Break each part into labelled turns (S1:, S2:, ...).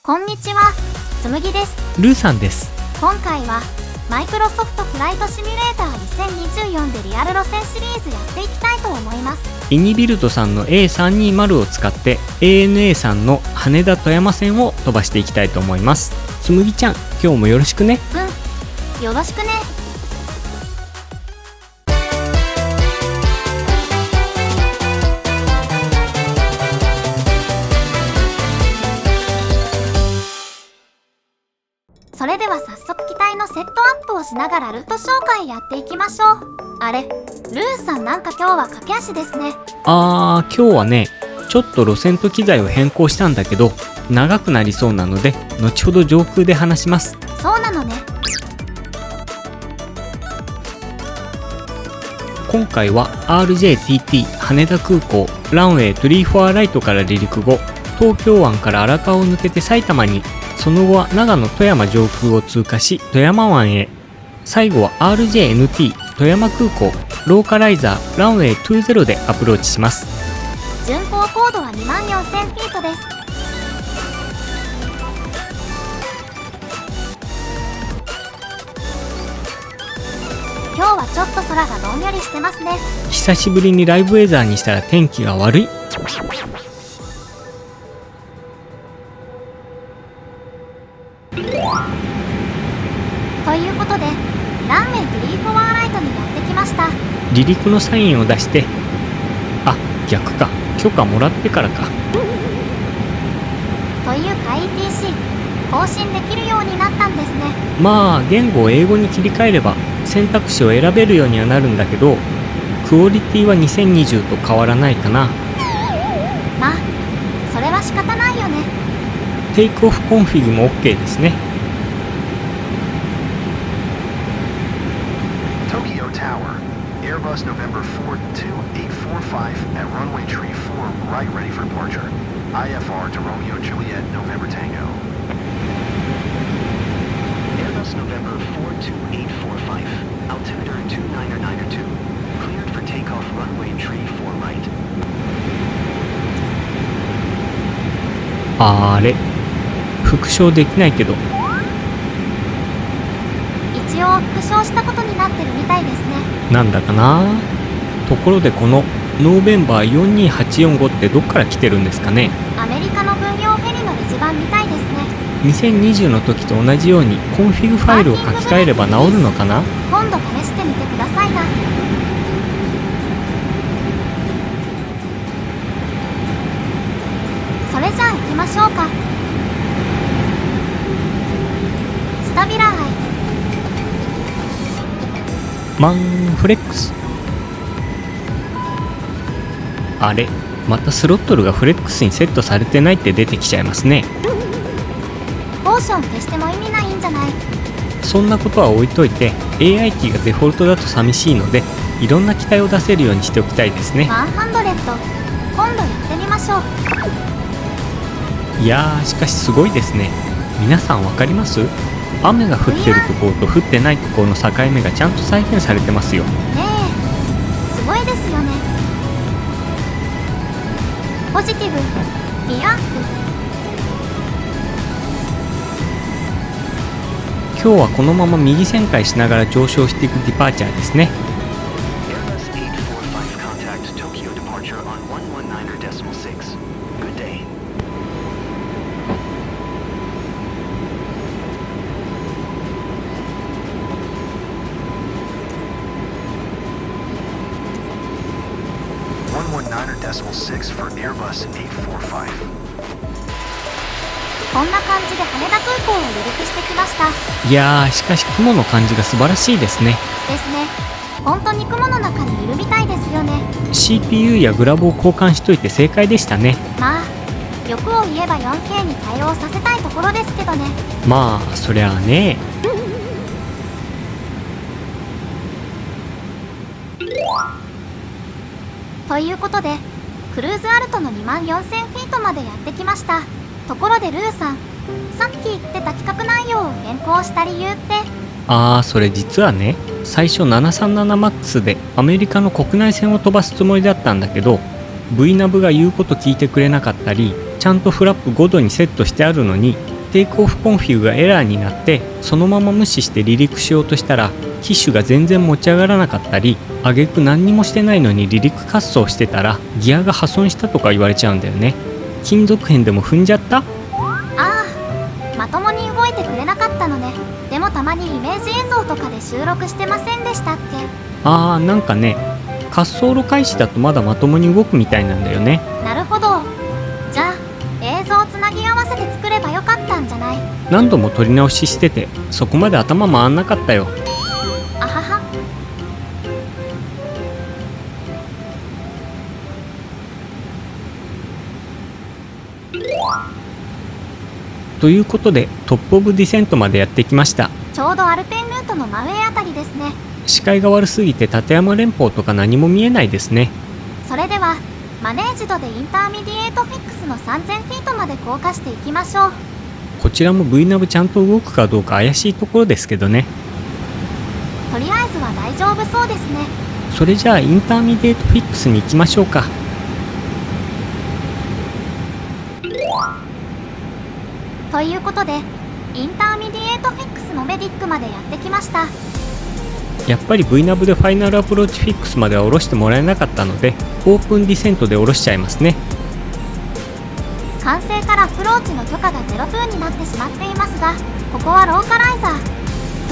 S1: こんにちは、つむぎです。
S2: ルーさんです。
S1: 今回はマイクロソフトフライトシミュレーター2024でリアル路線シリーズやっていきたいと思います。
S2: イニビルドさんの A320 を使って ANA さんの羽田富山線を飛ばしていきたいと思います。つむぎちゃん、今日もよろしくね。
S1: よろしくね。それでは早速機体のセットアップをしながらルート紹介やっていきましょう。あれ、ルーさんなんか今日は駆け足ですね。
S2: 今日はね、ちょっと路線と機材を変更したんだけど長くなりそうなので後ほど上空で話します。
S1: そうなのね。
S2: 今回は RJTT 羽田空港ランウェイ34ライトから離陸後、東京湾から荒川を抜けて埼玉に、その後は長野富山上空を通過し富山湾へ、最後は RJNT 富山空港ローカライザーランウェイ20でアプローチします。
S1: 巡航高度は24000フィートです。今日はちょっと空がどんよりしてますね。
S2: 久しぶりにライブウェザーにしたら天気が悪い。
S1: ということでランウェイ34ライトにやってきました。
S2: 離陸のサインを出して、逆か、許可もらってからか。
S1: というか ETC 更新できるようになったんですね。
S2: 言語を英語に切り替えれば選択肢を選べるようにはなるんだけど、クオリティは2020と変わらないかな。
S1: それは仕方ないよね。
S2: テイクオフコンフィグも OK ですね。
S3: Tokyo Tower, Airbus November 42845 at runway tree 4 right ready for departure. IFR to Romeo Juliet November Tango. Airbus November 42845, altimeter 2992, cleared for takeoff runway tree 4 right.
S2: あれ、復唱できないけど。
S1: 一応復唱したことになってるみたいですね。
S2: なんだかな。ところでこのノーベンバー42845ってどっから来てるんですかね。
S1: アメリカの軍用ヘリのレジ版みたいですね。
S2: 2020の時と同じようにコンフィグファイルを書き換えれば治るのかな。
S1: 今度試してみてくださいな。それじゃあ行きましょうか。スタビラーイ
S2: マンフレックス。あれ、またスロットルがフレックスにセットされてないって出てきちゃいますね。
S1: ポーション消しても意味ないんじゃない。
S2: そんなことは置いといて AIT がデフォルトだと寂しいので、いろんな機体を出せるようにしておきたいですね。
S1: 100、今度やってみましょう。
S2: いやー、しかしすごいですね。皆さんわかります？雨が降ってるところと降ってないところの境目がちゃんと再現されてますよ。
S1: ねえ、すごいですよね。ポジティブリアンプ。
S2: 今日はこのまま右旋回しながら上昇していくディパーチャーですね。
S3: Airbus 845 contact Tokyo departure on 119.6. Good day. 119.6 for Airbus 845.
S1: こんな感じで羽田空港を離陸してきました。
S2: いやー、しかし雲の感じが素晴らしいですね。
S1: ですね。本当に雲の中にいるみたいですよね。
S2: CPU やグラボを交換しといて正解でしたね。
S1: 欲を言えば 4K に対応させたいところですけどね。
S2: そりゃあね。
S1: ということでクルーズアルトの24000フィートまでやってきました。ところでルーさん、さっき言ってた企画内容を変更した理由って？
S2: それ実はね、最初 737MAX でアメリカの国内線を飛ばすつもりだったんだけど、VNAV が言うこと聞いてくれなかったり、ちゃんとフラップ5度にセットしてあるのにテイクオフコンフィグがエラーになってそのまま無視して離陸しようとしたら機首が全然持ち上がらなかったり、挙句何にもしてないのに離陸滑走してたらギアが破損したとか言われちゃうんだよね。金属片でも踏んじゃった？
S1: ああ、まともに動いてくれなかったのね。でもたまにイメージ映像とかで収録してませんでしたっけ？
S2: なんかね、滑走路開始だとまだまともに動くみたいなんだよね。
S1: なるほど。じゃあ映像をつなぎ合わせて作ればよかったんじゃない？
S2: 何度も撮り直ししててそこまで頭回んなかったよ。
S1: あはは。
S2: ということでトップオブディセントまでやってきました。
S1: ちょうどアルペンルートの真上あたりですね。
S2: 視界が悪すぎて立山連峰とか何も見えないですね。
S1: それではマネージドでインターミディエートフィックスの3000フィートまで降下していきましょう。
S2: こちらも V ナブちゃんと動くかどうか怪しいところですけどね。
S1: とりあえずは大丈夫そうですね。
S2: それじゃあインターミディエートフィックスに行きましょうか。
S1: ということでインターミディエートフィックスのメディックまでやってきました。
S2: やっぱり V ナブでファイナルアプローチフィックスまでは下ろしてもらえなかったのでオープンディセントで下ろしちゃいますね。
S1: 完成からアプローチの許可が0分になってしまっていますが、ここはローカライザー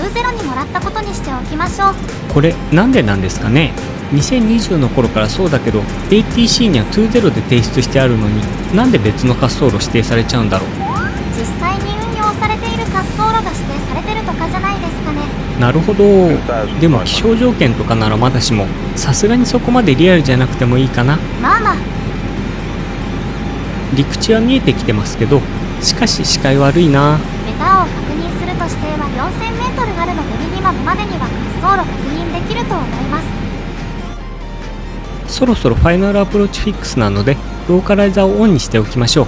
S1: 20にもらったことにしておきましょう。
S2: これなんでなんですかね。2020の頃からそうだけど ATC には20で提出してあるのになんで別の滑走路指定されちゃうんだろう。
S1: 実際に運用されている滑走路が指定されてるとかじゃないですかね。
S2: なるほど。でも気象条件とかならまだしもさすがにそこまでリアルじゃなくてもいいかな。
S1: まあまあ。
S2: 陸地は見えてきてますけどしかし視界悪いな。
S1: メタを確認すると指定は 4000m あるのでミニマムまでには滑走路確認できると思います。
S2: そろそろファイナルアプローチフィックスなのでローカライザーをオンにしておきましょう。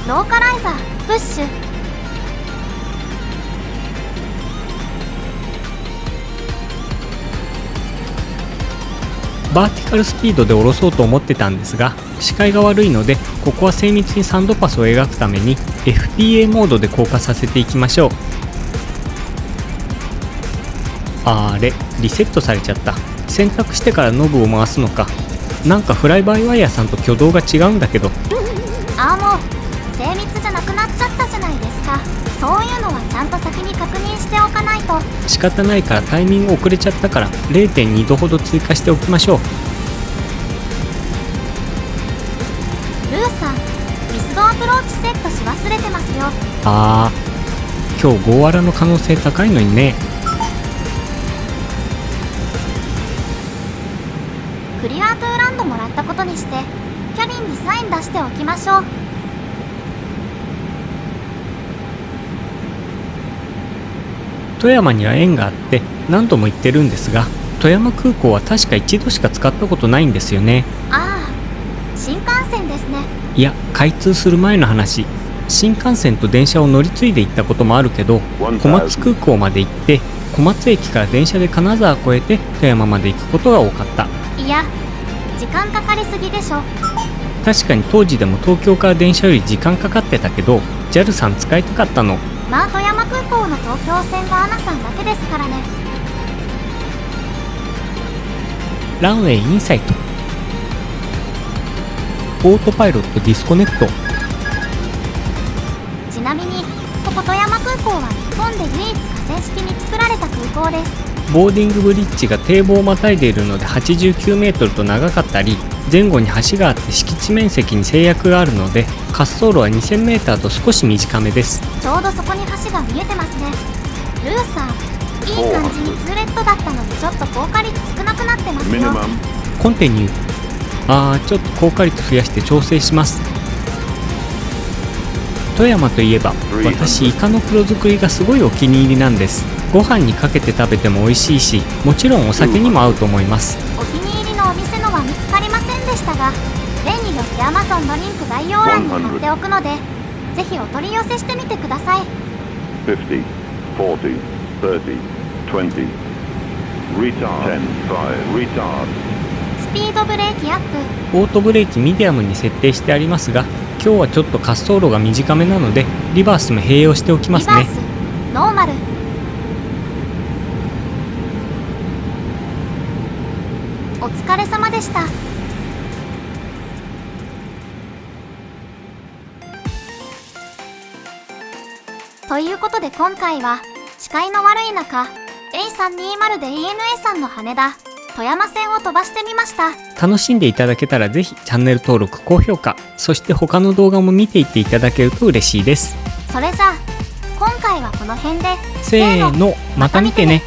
S1: ローカライザープッシュ。
S2: バーティカルスピードで下ろそうと思ってたんですが視界が悪いのでここは精密にサンドパスを描くために FPA モードで降下させていきましょう。あれリセットされちゃった。選択してからノブを回すのか。なんかフライバイワイヤーさんと挙動が違うんだけど。
S1: もう精密じゃなくなっちゃったじゃないですか。そういうのはちゃんと先に確認しておかないと。
S2: 仕方ないからタイミング遅れちゃったから 0.2 度ほど追加しておきましょう。
S1: ルーさんミスドアプローチセットし忘れてますよ。
S2: 今日ゴーアラの可能性高いのにね。
S1: クリアトゥーランドもらったことにしてキャビンにサイン出しておきましょう。
S2: 富山には縁があって何度も行ってるんですが富山空港は確か一度しか使ったことないんですよね。
S1: 新幹線ですね。
S2: いや開通する前の話。新幹線と電車を乗り継いで行ったこともあるけど小松空港まで行って小松駅から電車で金沢越えて富山まで行くことが多かった。
S1: いや時間かかりすぎでしょ。
S2: 確かに当時でも東京から電車より時間かかってたけど JAL さん使いたかったの。
S1: まあ富山空港の東京線はアナさんだけですからね。
S2: ランウェイインサイトオートパイロットディスコネクト。
S1: ちなみにここ富山空港は日本で唯一河川敷に作られた空港です。
S2: ボーディングブリッジが堤防をまたいでいるので89メートルと長かったり前後に橋があって敷地面積に制約があるので滑走路は2000メーターと少し短めです。
S1: ちょうどそこに橋が見えてますね。ルーさんいい感じに2レッドだったのにちょっと効果率少なくなってますよ。
S2: コンティニュー。ちょっと効果率増やして調整します。富山といえば私イカの黒作りがすごいお気に入りなんです。ご飯にかけて食べても美味しいしもちろんお酒にも合うと思います。
S1: お気に入りのお店のは見つかりませんでしたが例によって Amazon のリンク概要欄に貼っておくのでぜひお取り寄せしてみてください。
S4: 50, 40, 30, 20. Retard. 10, 5. Retard.
S1: スピードブレーキアップ。
S2: オートブレーキミディアムに設定してありますが今日はちょっと滑走路が短めなのでリバースも併用しておきますね。
S1: リバースノーマル。お疲れ様でした。ということで今回は視界の悪い中 A320 で ANA さんの羽田富山線を飛ばしてみました。
S2: 楽しんでいただけたらぜひチャンネル登録、高評価、そして他の動画も見ていっていただけると嬉しいです。
S1: それじゃあ今回はこの辺で
S2: せーの、また見てね。